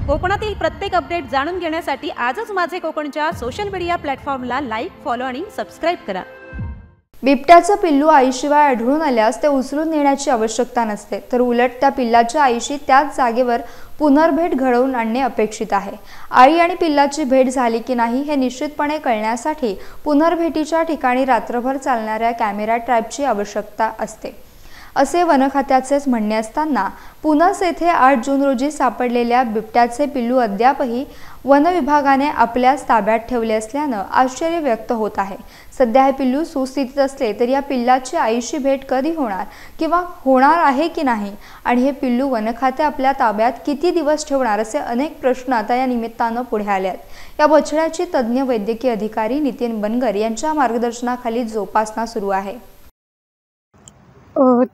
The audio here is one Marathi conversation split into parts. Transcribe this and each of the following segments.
कोकणातील प्रत्येक अपडेट जाणून घेण्यासाठी आजच माझे कोकणच्या सोशल मीडिया प्लॅटफॉर्मला लाईक, फॉलो आणि सबस्क्राईब करा। बिबट्याचं पिल्लू आईशिवाय आढळून आल्यास ते उचलून नेण्याची आवश्यकता नसते, तर उलट त्या पिल्लाच्या आईशी त्याच जागेवर पुनर्भेट घडवून आणणे अपेक्षित आहे। आई आणि पिल्लाची भेट झाली की नाही हे निश्चितपणे कळण्यासाठी पुनर्भेटीच्या ठिकाणी रात्रभर चालणाऱ्या कॅमेरा ट्रॅपची आवश्यकता असते, असे वन खात्याचेच म्हणणे असताना पुनस येथे 8 जून रोजी सापडलेल्या बिबट्याचे पिल्लू अद्यापही वन विभागाने आपल्याच ताब्यात ठेवले असल्याने आश्चर्य व्यक्त होत आहे। सध्या हे पिल्लू सुस्थितीत असले तरी या पिल्लाची आईशी भेट कधी होणार किंवा होणार आहे की नाही आणि हे पिल्लू वन खाते आपल्या ताब्यात किती दिवस ठेवणार असे अनेक प्रश्न आता या निमित्ताने पुढे आले आहेत। या बछड्याची तज्ञ वैद्यकीय अधिकारी नितीन बनगर यांच्या मार्गदर्शनाखाली जोपासना सुरू आहे।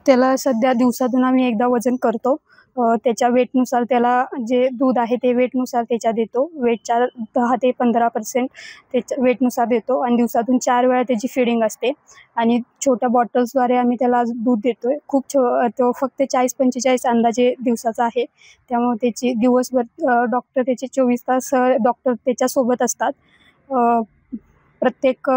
त्याला सध्या दिवसातून आम्ही एकदा वजन करतो। त्याच्या वेटनुसार त्याला जे दूध आहे ते वेटनुसार त्याच्या देतो। वेटच्या 10 ते 15% त्याच्या वेटनुसार देतो आणि दिवसातून 4 वेळा त्याची फीडिंग असते आणि छोट्या बॉटल्सद्वारे आम्ही त्याला दूध देतोय। तो फक्त 40-45 अंदाजे दिवसाचा आहे, त्यामुळे त्याची दिवसभर डॉक्टर त्याचे 24 तास डॉक्टर त्याच्यासोबत असतात। प्रत्येक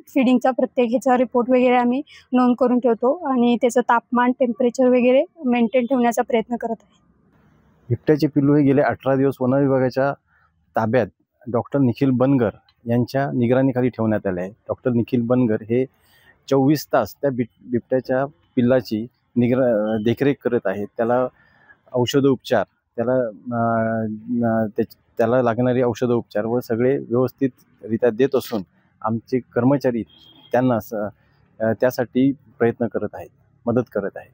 फीडिंगचा प्रत्येक ह्याचा रिपोर्ट वगैरे आम्ही नोंद करून ठेवतो आणि त्याचं तापमान, टेम्परेचर वगैरे मेंटेन ठेवण्याचा प्रयत्न करत आहे। बिबट्याचे पिल्लू हे गेले 18 दिवस वन विभागाच्या ताब्यात डॉक्टर निखिल बनगर यांच्या निगराणीखाली ठेवण्यात आले आहे। डॉक्टर निखिल बनगर हे 24 तास त्या बिबट्याच्या पिल्लाची देखरेख करत आहेत। त्याला औषधोपचार, त्याला लागणारे औषधोपचार व सगळे व्यवस्थितरित्या देत असून आमचे कर्मचारी त्यांना त्यासाठी प्रयत्न करत आहेत, मदत करत आहेत।